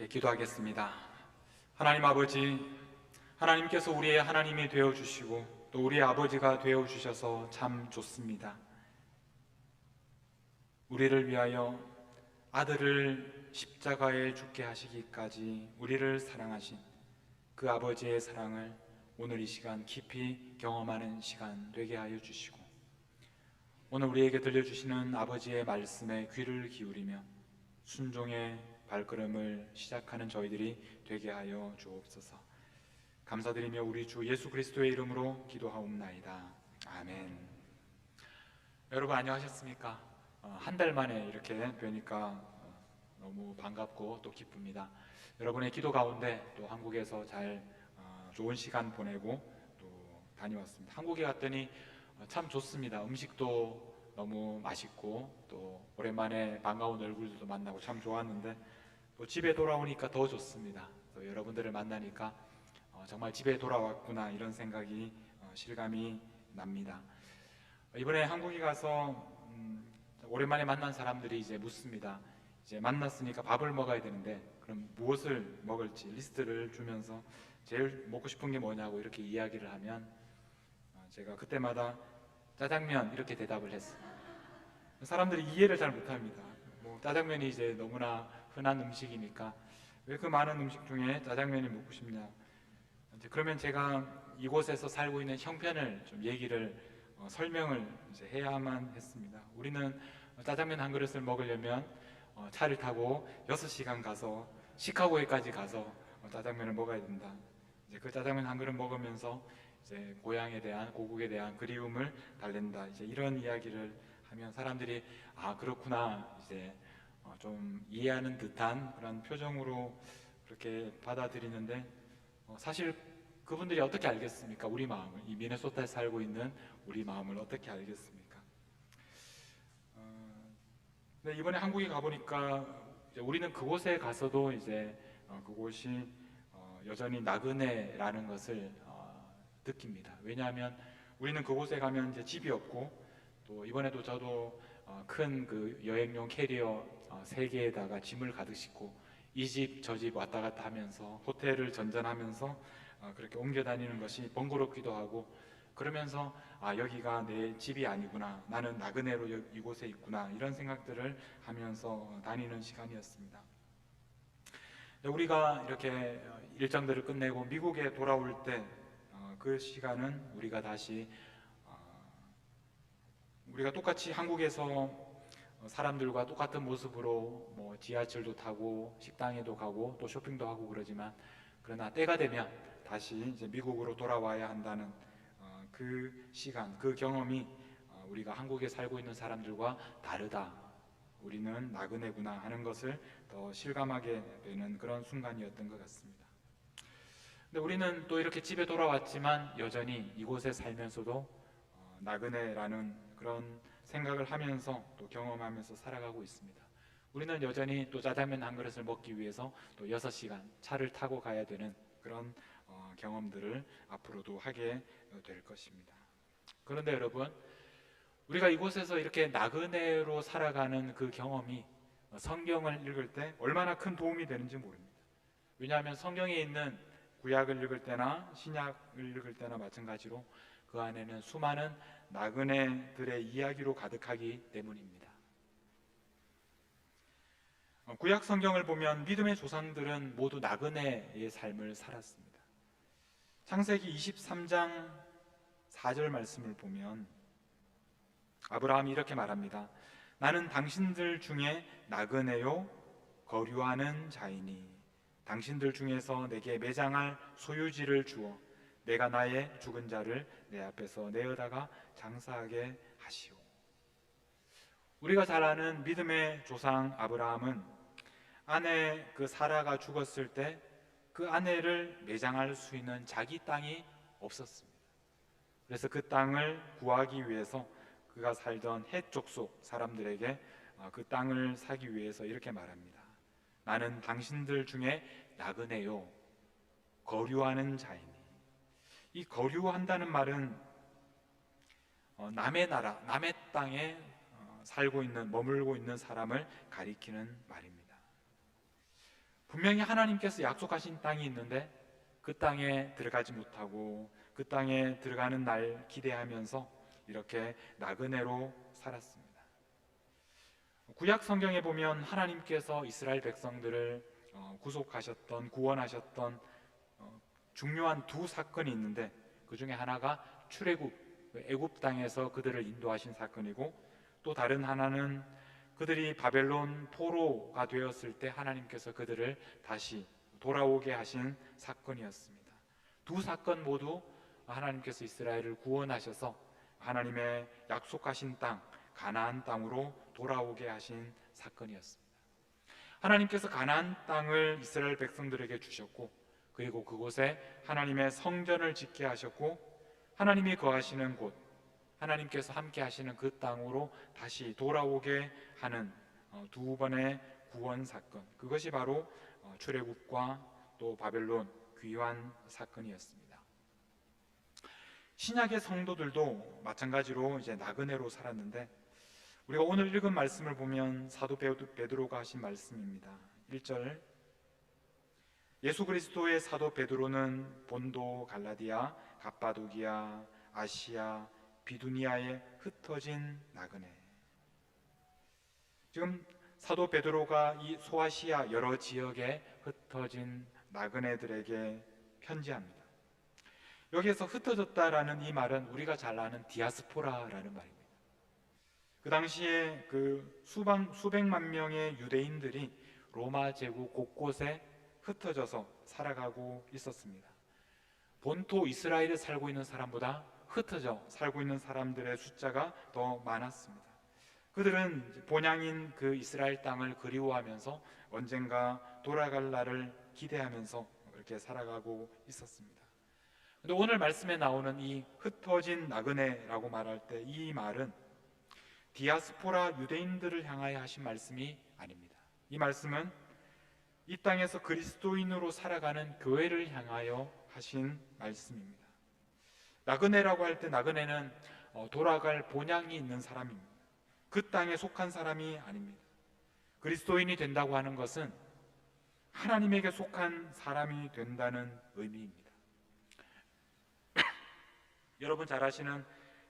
기도하겠습니다. 하나님 아버지, 하나님께서 우리의 하나님이 되어주시고 또 우리의 아버지가 되어주셔서 참 좋습니다. 우리를 위하여 아들을 십자가에 죽게 하시기까지 우리를 사랑하신 그 아버지의 사랑을 오늘 이 시간 깊이 경험하는 시간 되게 하여 주시고, 오늘 우리에게 들려주시는 아버지의 말씀에 귀를 기울이며 순종의 발걸음을 시작하는 저희들이 되게 하여 주옵소서. 감사드리며 우리 주 예수 그리스도의 이름으로 기도하옵나이다. 아멘. 여러분 안녕하셨습니까? 한 달 만에 이렇게 뵈니까 너무 반갑고 또 기쁩니다. 여러분의 기도 가운데 또 한국에서 잘 좋은 시간 보내고 또 다녀왔습니다. 한국에 갔더니 참 좋습니다. 음식도 너무 맛있고 또 오랜만에 반가운 얼굴들도 만나고 참 좋았는데, 또 집에 돌아오니까 더 좋습니다. 또 여러분들을 만나니까 정말 집에 돌아왔구나 이런 생각이 실감이 납니다. 이번에 한국에 가서 오랜만에 만난 사람들이 이제 묻습니다. 이제 만났으니까 밥을 먹어야 되는데 그럼 무엇을 먹을지 리스트를 주면서 제일 먹고 싶은 게 뭐냐고 이렇게 이야기를 하면 제가 그때마다 짜장면 이렇게 대답을 했어요. 사람들이 이해를 잘 못합니다. 짜장면이 이제 너무나 흔한 음식이니까 왜 그 많은 음식 중에 짜장면이 먹고 싶냐. 그러면 제가 이곳에서 살고 있는 형편을 좀 얘기를 설명을 이제 해야만 했습니다. 우리는 짜장면 한 그릇을 먹으려면 차를 타고 6시간 가서 시카고에까지 가서 짜장면을 먹어야 된다. 이제 그 짜장면 한 그릇 먹으면서 이제 고향에 대한, 고국에 대한 그리움을 달랜다. 이제 이런 이야기를 하면 사람들이 아 그렇구나 이제 좀 이해하는 듯한 그런 표정으로 그렇게 받아들이는데, 사실 그분들이 어떻게 알겠습니까? 우리 마음을, 이 미네소타에 살고 있는 우리 마음을 어떻게 알겠습니까? 근데 이번에 한국에 가보니까 이제 우리는 그곳에 가서도 이제 그곳이 여전히 나그네라는 것을 느낍니다. 왜냐하면 우리는 그곳에 가면 이제 집이 없고, 또 이번에도 저도 큰 그 여행용 캐리어 3개에다가 짐을 가득 싣고 이 집 저 집 왔다 갔다 하면서 호텔을 전전하면서 그렇게 옮겨 다니는 것이 번거롭기도 하고, 그러면서 아 여기가 내 집이 아니구나, 나는 나그네로 이곳에 있구나 이런 생각들을 하면서 다니는 시간이었습니다. 우리가 이렇게 일정들을 끝내고 미국에 돌아올 때 그 시간은 우리가 다시 우리가 똑같이 한국에서 사람들과 똑같은 모습으로 뭐 지하철도 타고 식당에도 가고 또 쇼핑도 하고 그러지만, 그러나 때가 되면 다시 이제 미국으로 돌아와야 한다는 그 시간, 그 경험이 우리가 한국에 살고 있는 사람들과 다르다, 우리는 나그네구나 하는 것을 더 실감하게 되는 그런 순간이었던 것 같습니다. 근데 우리는 또 이렇게 집에 돌아왔지만 여전히 이곳에 살면서도 나그네라는 그런 생각을 하면서 또 경험하면서 살아가고 있습니다. 우리는 여전히 또 짜장면 한 그릇을 먹기 위해서 또 6시간 차를 타고 가야 되는 그런 경험들을 앞으로도 하게 될 것입니다. 그런데 여러분, 우리가 이곳에서 이렇게 나그네로 살아가는 그 경험이 성경을 읽을 때 얼마나 큰 도움이 되는지 모릅니다. 왜냐하면 성경에 있는 구약을 읽을 때나 신약을 읽을 때나 마찬가지로 그 안에는 수많은 나그네들의 이야기로 가득하기 때문입니다. 구약 성경을 보면 믿음의 조상들은 모두 나그네의 삶을 살았습니다. 창세기 23장 4절 말씀을 보면 아브라함이 이렇게 말합니다. 나는 당신들 중에 나그네요 거류하는 자이니 당신들 중에서 내게 매장할 소유지를 주어 내가 나의 죽은 자를 내 앞에서 내어다가 장사하게 하시오. 우리가 잘 아는 믿음의 조상 아브라함은 아내 그 사라가 죽었을 때 그 아내를 매장할 수 있는 자기 땅이 없었습니다. 그래서 그 땅을 구하기 위해서 그가 살던 헷 족속 사람들에게 그 땅을 사기 위해서 이렇게 말합니다. 나는 당신들 중에 나그네요 거류하는 자이니. 이 거류한다는 말은 남의 나라, 남의 땅에 살고 있는, 머물고 있는 사람을 가리키는 말입니다. 분명히 하나님께서 약속하신 땅이 있는데 그 땅에 들어가지 못하고 그 땅에 들어가는 날 기대하면서 이렇게 나그네로 살았습니다. 구약 성경에 보면 하나님께서 이스라엘 백성들을 구속하셨던, 구원하셨던 중요한 두 사건이 있는데 그 중에 하나가 출애굽, 애굽 땅에서 그들을 인도하신 사건이고, 또 다른 하나는 그들이 바벨론 포로가 되었을 때 하나님께서 그들을 다시 돌아오게 하신 사건이었습니다. 두 사건 모두 하나님께서 이스라엘을 구원하셔서 하나님의 약속하신 땅, 가나안 땅으로 돌아오게 하신 사건이었습니다. 하나님께서 가나안 땅을 이스라엘 백성들에게 주셨고, 그리고 그곳에 하나님의 성전을 짓게 하셨고, 하나님이 거하시는 곳, 하나님께서 함께 하시는 그 땅으로 다시 돌아오게 하는 두 번의 구원 사건, 그것이 바로 출애굽과 또 바벨론 귀환 사건이었습니다. 신약의 성도들도 마찬가지로 이제 나그네로 살았는데, 우리가 오늘 읽은 말씀을 보면 사도 베드로가 하신 말씀입니다. 1절, 예수 그리스도의 사도 베드로는 본도, 갈라디아, 갑바도기아, 아시아, 비두니아에 흩어진 나그네. 지금 사도 베드로가 이 소아시아 여러 지역에 흩어진 나그네들에게 편지합니다. 여기에서 흩어졌다라는 이 말은 우리가 잘 아는 디아스포라라는 말입니다. 그 당시에 그 수백만 명의 유대인들이 로마 제국 곳곳에 흩어져서 살아가고 있었습니다. 본토 이스라엘에 살고 있는 사람보다 흩어져 살고 있는 사람들의 숫자가 더 많았습니다. 그들은 본향인 그 이스라엘 땅을 그리워하면서 언젠가 돌아갈 날을 기대하면서 그렇게 살아가고 있었습니다. 근데 오늘 말씀에 나오는 이 흩어진 나그네라고 말할 때 이 말은 디아스포라 유대인들을 향하여 하신 말씀이 아닙니다. 이 말씀은 이 땅에서 그리스도인으로 살아가는 교회를 향하여 하신 말씀입니다. 나그네라고 할 때 나그네는 돌아갈 본향이 있는 사람입니다. 그 땅에 속한 사람이 아닙니다. 그리스도인이 된다고 하는 것은 하나님에게 속한 사람이 된다는 의미입니다. 여러분 잘 아시는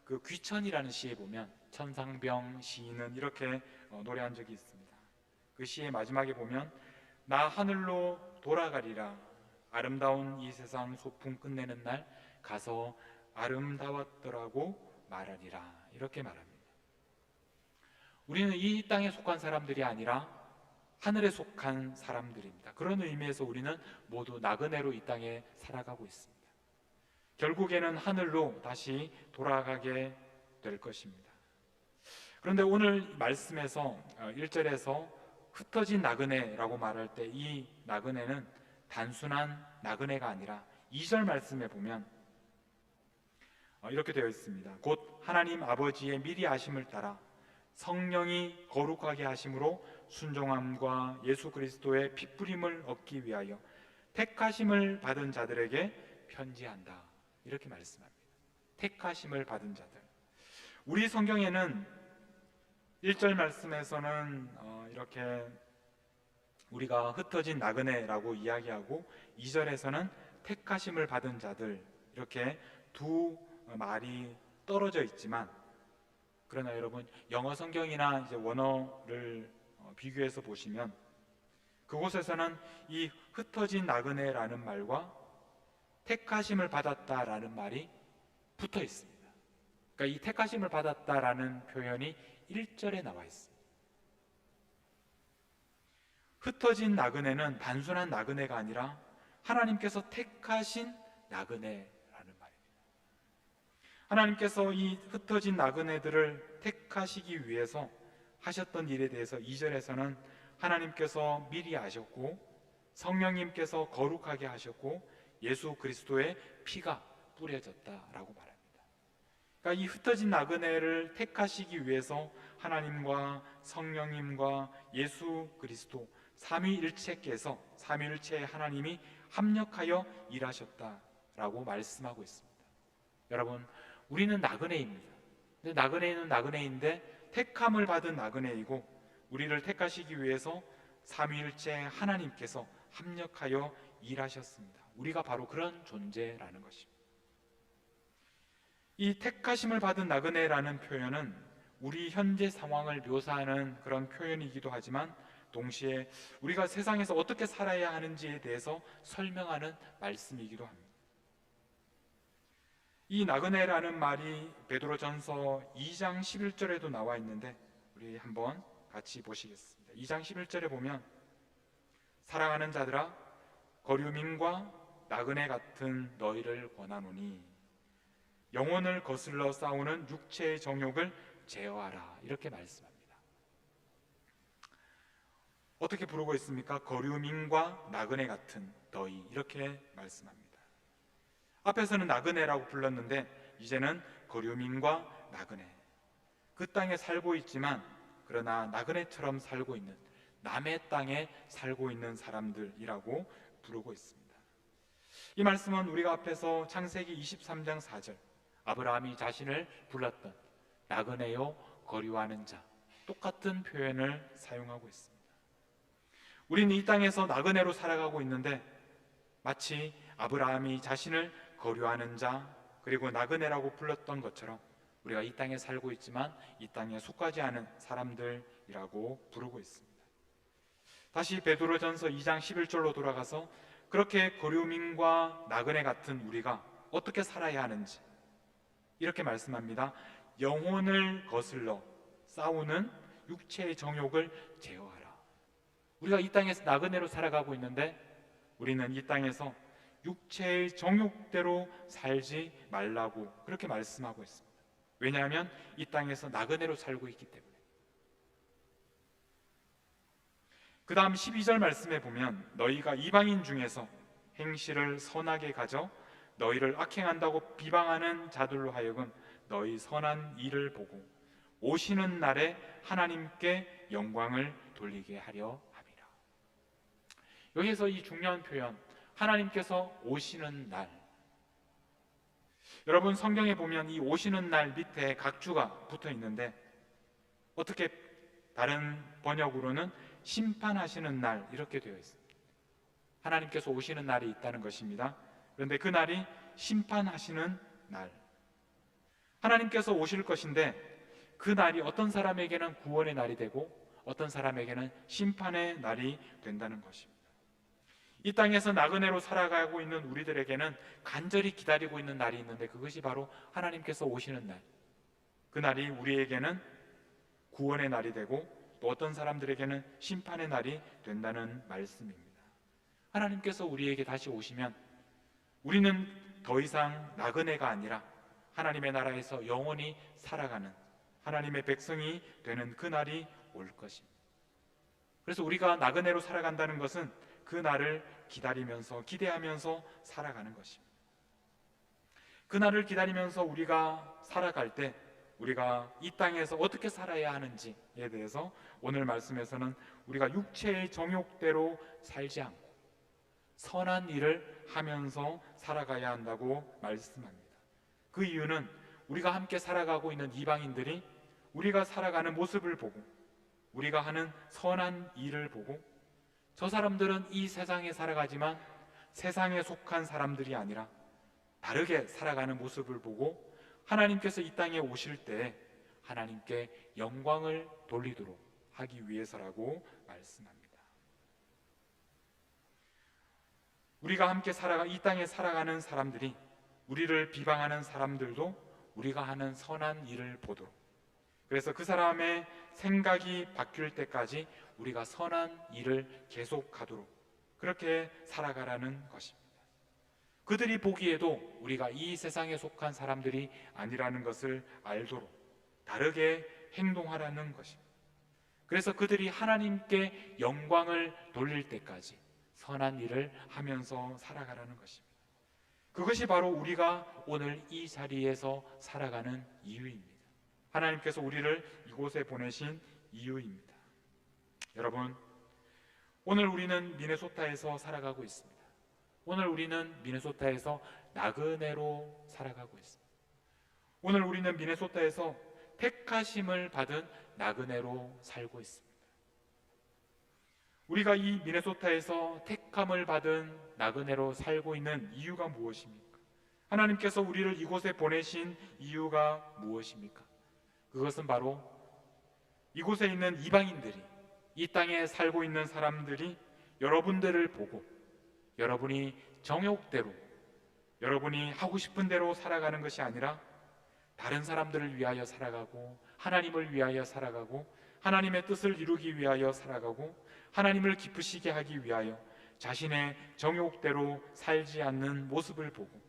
그 귀천이라는 시에 보면 천상병 시인은 이렇게 노래한 적이 있습니다. 그 시의 마지막에 보면 나 하늘로 돌아가리라, 아름다운 이 세상 소풍 끝내는 날 가서 아름다웠더라고 말하리라, 이렇게 말합니다. 우리는 이 땅에 속한 사람들이 아니라 하늘에 속한 사람들입니다. 그런 의미에서 우리는 모두 나그네로 이 땅에 살아가고 있습니다. 결국에는 하늘로 다시 돌아가게 될 것입니다. 그런데 오늘 말씀에서 1절에서 흩어진 나그네라고 말할 때 이 나그네는 단순한 나그네가 아니라 2절 말씀에 보면 이렇게 되어 있습니다. 곧 하나님 아버지의 미리 아심을 따라 성령이 거룩하게 하심으로 순종함과 예수 그리스도의 핏부림을 얻기 위하여 택하심을 받은 자들에게 편지한다, 이렇게 말씀합니다. 택하심을 받은 자들. 우리 성경에는 1절 말씀에서는 이렇게 우리가 흩어진 나그네라고 이야기하고 2절에서는 택하심을 받은 자들, 이렇게 두 말이 떨어져 있지만, 그러나 여러분 영어 성경이나 이제 원어를 비교해서 보시면 그곳에서는 이 흩어진 나그네라는 말과 택하심을 받았다라는 말이 붙어 있습니다. 그러니까 이 택하심을 받았다라는 표현이 1절에 나와 있습니다. 흩어진 나그네는 단순한 나그네가 아니라 하나님께서 택하신 나그네라는 말입니다. 하나님께서 이 흩어진 나그네들을 택하시기 위해서 하셨던 일에 대해서 2절에서는 하나님께서 미리 아셨고 성령님께서 거룩하게 하셨고 예수 그리스도의 피가 뿌려졌다라고 말합니다. 그러니까 이 흩어진 나그네를 택하시기 위해서 하나님과 성령님과 예수 그리스도 삼위일체께서, 삼위일체의 하나님이 합력하여 일하셨다라고 말씀하고 있습니다. 여러분, 우리는 나그네입니다. 근데 나그네는 나그네인데 택함을 받은 나그네이고, 우리를 택하시기 위해서 삼위일체 하나님께서 합력하여 일하셨습니다. 우리가 바로 그런 존재라는 것입니다. 이 택하심을 받은 나그네라는 표현은 우리 현재 상황을 묘사하는 그런 표현이기도 하지만 동시에 우리가 세상에서 어떻게 살아야 하는지에 대해서 설명하는 말씀이기도 합니다. 이 나그네라는 말이 베드로전서 2장 11절에도 나와 있는데 우리 한번 같이 보시겠습니다. 2장 11절에 보면 사랑하는 자들아 거류민과 나그네 같은 너희를 권하노니 영혼을 거슬러 싸우는 육체의 정욕을 제어하라, 이렇게 말씀합니다. 어떻게 부르고 있습니까? 거류민과 나그네 같은 너희, 이렇게 말씀합니다. 앞에서는 나그네라고 불렀는데 이제는 거류민과 나그네, 그 땅에 살고 있지만 그러나 나그네처럼 살고 있는, 남의 땅에 살고 있는 사람들이라고 부르고 있습니다. 이 말씀은 우리가 앞에서 창세기 23장 4절 아브라함이 자신을 불렀던 나그네요 거류하는 자, 똑같은 표현을 사용하고 있습니다. 우리는 이 땅에서 나그네로 살아가고 있는데 마치 아브라함이 자신을 거류하는 자 그리고 나그네라고 불렀던 것처럼 우리가 이 땅에 살고 있지만 이 땅에 속하지 않은 사람들이라고 부르고 있습니다. 다시 베드로전서 2장 11절로 돌아가서 그렇게 거류민과 나그네 같은 우리가 어떻게 살아야 하는지 이렇게 말씀합니다. 영혼을 거슬러 싸우는 육체의 정욕을 제어하라. 우리가 이 땅에서 나그네로 살아가고 있는데 우리는 이 땅에서 육체의 정욕대로 살지 말라고 그렇게 말씀하고 있습니다. 왜냐하면 이 땅에서 나그네로 살고 있기 때문에. 그 다음 12절 말씀에 보면 너희가 이방인 중에서 행실을 선하게 가져 너희를 악행한다고 비방하는 자들로 하여금 너희 선한 일을 보고 오시는 날에 하나님께 영광을 돌리게 하려 함이라. 여기서 이 중요한 표현, 하나님께서 오시는 날. 여러분 성경에 보면 이 오시는 날 밑에 각주가 붙어 있는데 어떻게 다른 번역으로는 심판하시는 날 이렇게 되어 있습니다. 하나님께서 오시는 날이 있다는 것입니다. 그런데 그 날이 심판하시는 날, 하나님께서 오실 것인데 그 날이 어떤 사람에게는 구원의 날이 되고 어떤 사람에게는 심판의 날이 된다는 것입니다. 이 땅에서 나그네로 살아가고 있는 우리들에게는 간절히 기다리고 있는 날이 있는데 그것이 바로 하나님께서 오시는 날. 그 날이 우리에게는 구원의 날이 되고 또 어떤 사람들에게는 심판의 날이 된다는 말씀입니다. 하나님께서 우리에게 다시 오시면 우리는 더 이상 나그네가 아니라 하나님의 나라에서 영원히 살아가는 하나님의 백성이 되는 그 날이 올 것입니다. 그래서 우리가 나그네로 살아간다는 것은 그 날을 기다리면서 기대하면서 살아가는 것입니다. 그 날을 기다리면서 우리가 살아갈 때 우리가 이 땅에서 어떻게 살아야 하는지에 대해서 오늘 말씀에서는 우리가 육체의 정욕대로 살지 않고 선한 일을 하면서 살아가야 한다고 말씀합니다. 그 이유는 우리가 함께 살아가고 있는 이방인들이 우리가 살아가는 모습을 보고 우리가 하는 선한 일을 보고 저 사람들은 이 세상에 살아가지만 세상에 속한 사람들이 아니라 다르게 살아가는 모습을 보고 하나님께서 이 땅에 오실 때 하나님께 영광을 돌리도록 하기 위해서라고 말씀합니다. 우리가 함께 이 땅에 살아가는 사람들이 우리를 비방하는 사람들도 우리가 하는 선한 일을 보도록, 그래서 그 사람의 생각이 바뀔 때까지 우리가 선한 일을 계속하도록 그렇게 살아가라는 것입니다. 그들이 보기에도 우리가 이 세상에 속한 사람들이 아니라는 것을 알도록 다르게 행동하라는 것입니다. 그래서 그들이 하나님께 영광을 돌릴 때까지 선한 일을 하면서 살아가라는 것입니다. 그것이 바로 우리가 오늘 이 자리에서 살아가는 이유입니다. 하나님께서 우리를 이곳에 보내신 이유입니다. 여러분, 오늘 우리는 미네소타에서 살아가고 있습니다. 오늘 우리는 미네소타에서 나그네로 살아가고 있습니다. 오늘 우리는 미네소타에서 택하심을 받은 나그네로 살고 있습니다. 우리가 이 미네소타에서 택함을 받은 나그네로 살고 있는 이유가 무엇입니까? 하나님께서 우리를 이곳에 보내신 이유가 무엇입니까? 그것은 바로 이곳에 있는 이방인들이, 이 땅에 살고 있는 사람들이 여러분들을 보고 여러분이 정욕대로, 여러분이 하고 싶은 대로 살아가는 것이 아니라 다른 사람들을 위하여 살아가고 하나님을 위하여 살아가고 하나님의 뜻을 이루기 위하여 살아가고 하나님을 기쁘시게 하기 위하여 자신의 정욕대로 살지 않는 모습을 보고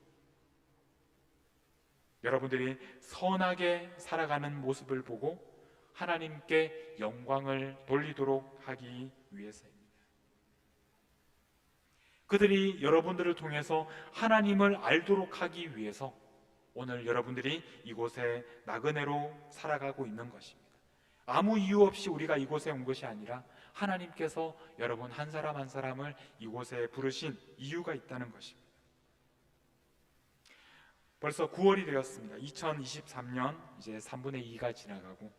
여러분들이 선하게 살아가는 모습을 보고 하나님께 영광을 돌리도록 하기 위해서입니다. 그들이 여러분들을 통해서 하나님을 알도록 하기 위해서 오늘 여러분들이 이곳에 나그네로 살아가고 있는 것입니다. 아무 이유 없이 우리가 이곳에 온 것이 아니라 하나님께서 여러분 한 사람 한 사람을 이곳에 부르신 이유가 있다는 것입니다. 벌써 9월이 되었습니다. 2023년 이제 3분의 2가 지나가고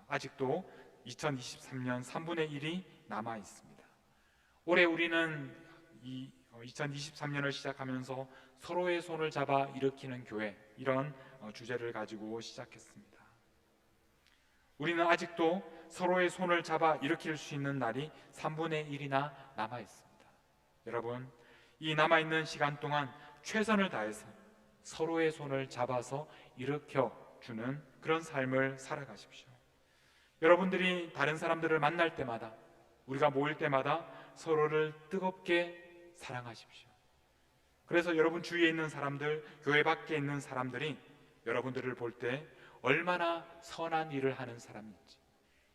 아직도 2023년 3분의 1이 남아 있습니다. 올해 우리는 이 2023년을 시작하면서 서로의 손을 잡아 일으키는 교회, 이런 주제를 가지고 시작했습니다. 우리는 아직도 서로의 손을 잡아 일으킬 수 있는 날이 3분의 1이나 남아 있습니다. 여러분, 이 남아있는 시간 동안 최선을 다해서 서로의 손을 잡아서 일으켜주는 그런 삶을 살아가십시오. 여러분들이 다른 사람들을 만날 때마다, 우리가 모일 때마다 서로를 뜨겁게 사랑하십시오. 그래서 여러분 주위에 있는 사람들, 교회 밖에 있는 사람들이 여러분들을 볼 때 얼마나 선한 일을 하는 사람인지,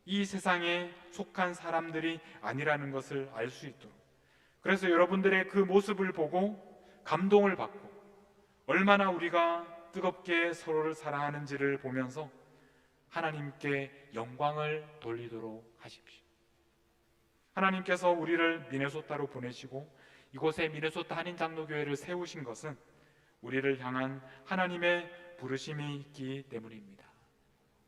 이 세상에 속한 사람들이 아니라는 것을 알 수 있도록, 그래서 여러분들의 그 모습을 보고 감동을 받고 얼마나 우리가 뜨겁게 서로를 사랑하는지를 보면서 하나님께 영광을 돌리도록 하십시오. 하나님께서 우리를 미네소타로 보내시고 이곳에 미네소타 한인장로교회를 세우신 것은 우리를 향한 하나님의 부르심이 있기 때문입니다.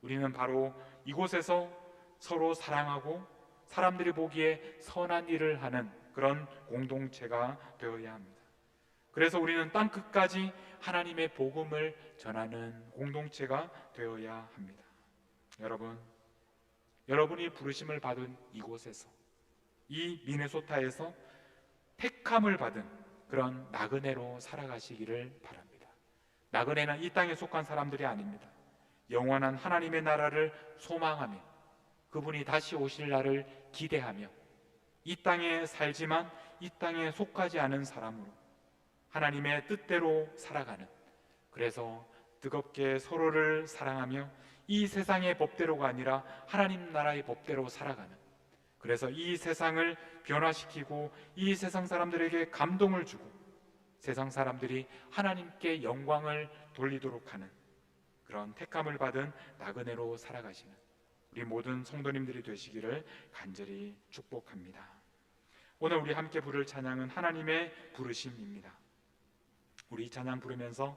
우리는 바로 이곳에서 서로 사랑하고 사람들이 보기에 선한 일을 하는 그런 공동체가 되어야 합니다. 그래서 우리는 땅 끝까지 하나님의 복음을 전하는 공동체가 되어야 합니다. 여러분, 여러분이 부르심을 받은 이곳에서, 이 미네소타에서 택함을 받은 그런 나그네로 살아가시기를 바랍니다. 나그네는 이 땅에 속한 사람들이 아닙니다. 영원한 하나님의 나라를 소망하며 그분이 다시 오실 날을 기대하며 이 땅에 살지만 이 땅에 속하지 않은 사람으로 하나님의 뜻대로 살아가는, 그래서 뜨겁게 서로를 사랑하며 이 세상의 법대로가 아니라 하나님 나라의 법대로 살아가는, 그래서 이 세상을 변화시키고 이 세상 사람들에게 감동을 주고 세상 사람들이 하나님께 영광을 돌리도록 하는 그런 택함을 받은 나그네로 살아가시는 우리 모든 성도님들이 되시기를 간절히 축복합니다. 오늘 우리 함께 부를 찬양은 하나님의 부르심입니다. 우리 이 찬양 부르면서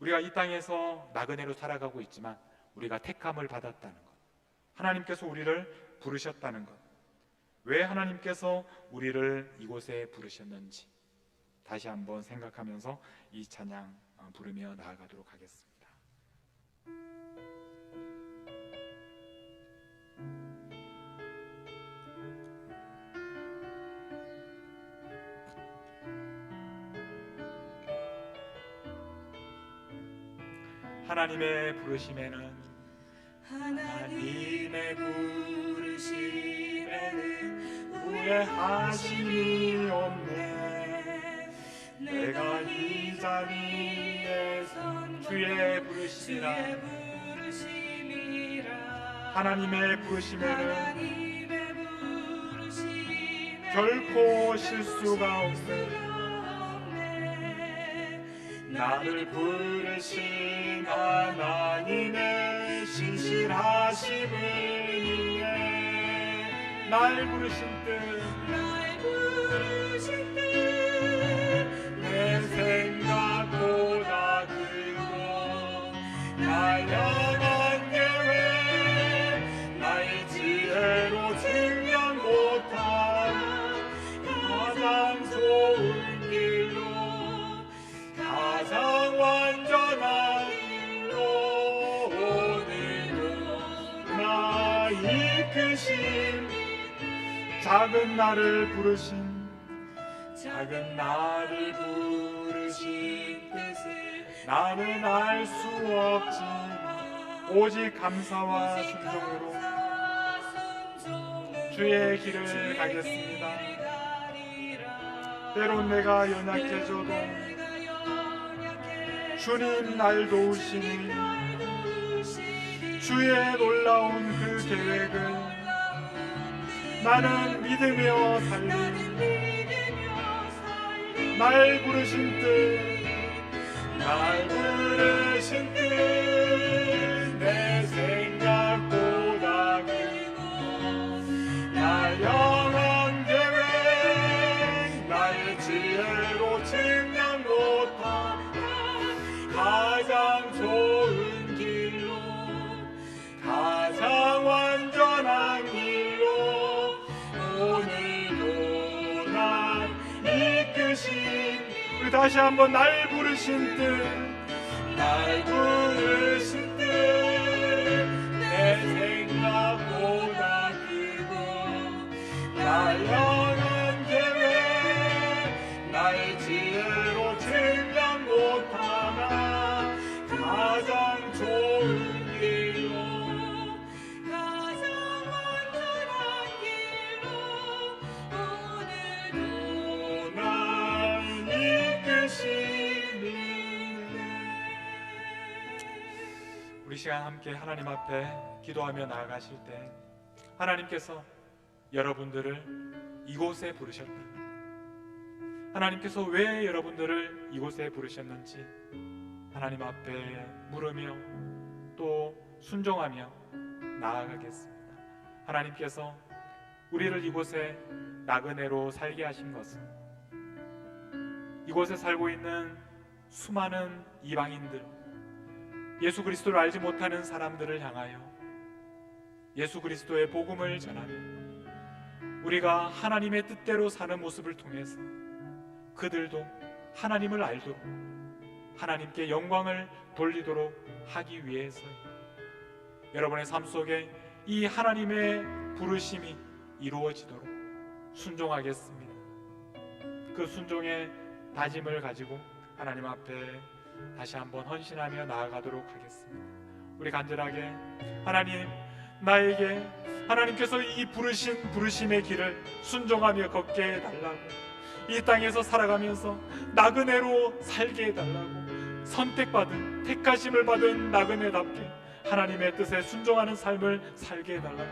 우리가 이 땅에서 나그네로 살아가고 있지만 우리가 택함을 받았다는 것, 하나님께서 우리를 부르셨다는 것, 왜 하나님께서 우리를 이곳에 부르셨는지 다시 한번 생각하면서 이 찬양 부르며 나아가도록 하겠습니다. 하나님의 부르심에는 후회하심이 없네. 내가 이 자리에 선 주의 부르심이라. 하나님의 부르심에는 결코 실수가 없네. 나를 부르신 하나님의 신실하심을 믿네. 날 부르신 뜻 내 생각보다 크고 날 향한 계획 나의 지혜로 증명 못하네. 작은 나를 부르신 뜻을 나는 알 수 없지만 오직 감사와 순종으로 주의 길을 가겠습니다. 때론 내가 연약해져도 주님 날 도우시니 주의 놀라운 그 계획을 나는 믿으며 살리. 날 부르신 뜻 내 생각보다 크고 날 향한 계획 나의 지혜로 측량 못한 가장 좋은 길로 가장 완전한 길로 오늘도 날 이끄신 우리 다시 한번 날 부르신 뜻 내 생각보다 크고 날 향한 계획 나의 지혜로 측량 못하나 가장 좋은 길로 가장 완전한 길로 오늘도 날 이끄시니. 우리 시간 함께 하나님 앞에 기도하며 나아가실 때 하나님께서 여러분들을 이곳에 부르셨다. 하나님께서 왜 여러분들을 이곳에 부르셨는지 하나님 앞에 물으며 또 순종하며 나아가겠습니다. 하나님께서 우리를 이곳에 나그네로 살게 하신 것은 이곳에 살고 있는 수많은 이방인들, 예수 그리스도를 알지 못하는 사람들을 향하여 예수 그리스도의 복음을 전하며 우리가 하나님의 뜻대로 사는 모습을 통해서 그들도 하나님을 알도록 하나님께 영광을 돌리도록 하기 위해서입니다. 여러분의 삶 속에 이 하나님의 부르심이 이루어지도록 순종하겠습니다. 그 순종의 다짐을 가지고 하나님 앞에 다시 한번 헌신하며 나아가도록 하겠습니다. 우리 간절하게 하나님, 나에게 하나님께서 이 부르신 부르심의 길을 순종하며 걷게 해달라고, 이 땅에서 살아가면서 나그네로 살게 해달라고, 선택받은 택하심을 받은 나그네답게 하나님의 뜻에 순종하는 삶을 살게 해달라고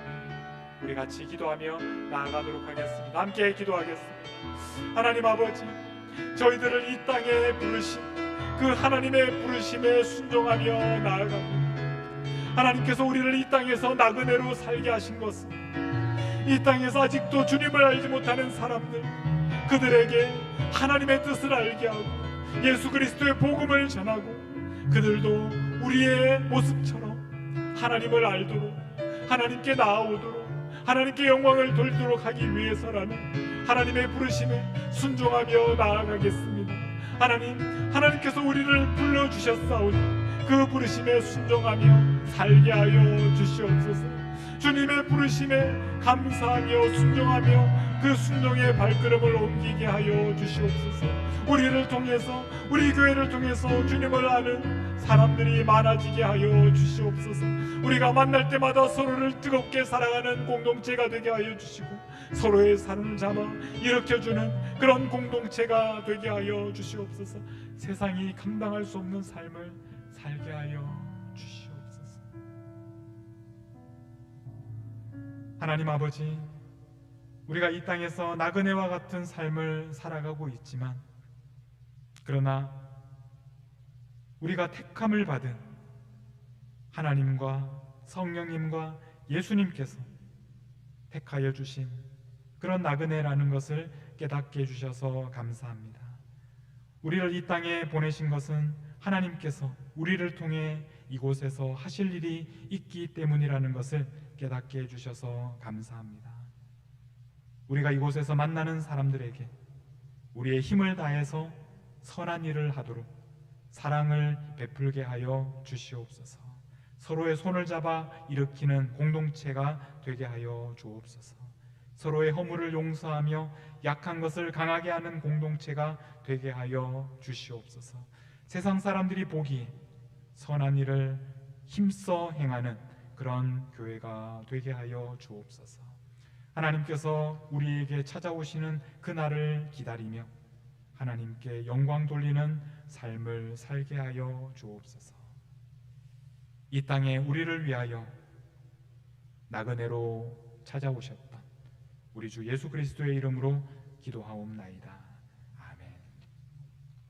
우리 같이 기도하며 나아가도록 하겠습니다. 함께 기도하겠습니다. 하나님 아버지, 저희들을 이 땅에 부르신 그 하나님의 부르심에 순종하며 나아갑니다. 하나님께서 우리를 이 땅에서 나그네로 살게 하신 것은 이 땅에서 아직도 주님을 알지 못하는 사람들, 그들에게 하나님의 뜻을 알게 하고 예수 그리스도의 복음을 전하고 그들도 우리의 모습처럼 하나님을 알도록, 하나님께 나아오도록, 하나님께 영광을 돌리도록 하기 위해서라는 하나님의 부르심에 순종하며 나아가겠습니다. 하나님께서 우리를 불러주셨사오니 그 부르심에 순종하며 살게 하여 주시옵소서. 주님의 부르심에 감사하며 순종하며 그 순종의 발걸음을 옮기게 하여 주시옵소서. 우리를 통해서, 우리 교회를 통해서 주님을 아는 사람들이 많아지게 하여 주시옵소서. 우리가 만날 때마다 서로를 뜨겁게 사랑하는 공동체가 되게 하여 주시고 서로의 삶을 잡아 일으켜주는 그런 공동체가 되게 하여 주시옵소서. 세상이 감당할 수 없는 삶을 살게 하여 주시옵소서. 하나님 아버지, 우리가 이 땅에서 나그네와 같은 삶을 살아가고 있지만, 그러나 우리가 택함을 받은 하나님과 성령님과 예수님께서 택하여 주신 그런 나그네라는 것을 깨닫게 해주셔서 감사합니다. 우리를 이 땅에 보내신 것은 하나님께서 우리를 통해 이곳에서 하실 일이 있기 때문이라는 것을 깨닫게 해주셔서 감사합니다. 우리가 이곳에서 만나는 사람들에게 우리의 힘을 다해서 선한 일을 하도록 사랑을 베풀게 하여 주시옵소서. 서로의 손을 잡아 일으키는 공동체가 되게 하여 주옵소서. 서로의 허물을 용서하며 약한 것을 강하게 하는 공동체가 되게 하여 주시옵소서. 세상 사람들이 보기 선한 일을 힘써 행하는 그런 교회가 되게 하여 주옵소서. 하나님께서 우리에게 찾아오시는 그날을 기다리며 하나님께 영광 돌리는 삶을 살게 하여 주옵소서. 이 땅에 우리를 위하여 나그네로 찾아오셨던 우리 주 예수 그리스도의 이름으로 기도하옵나이다.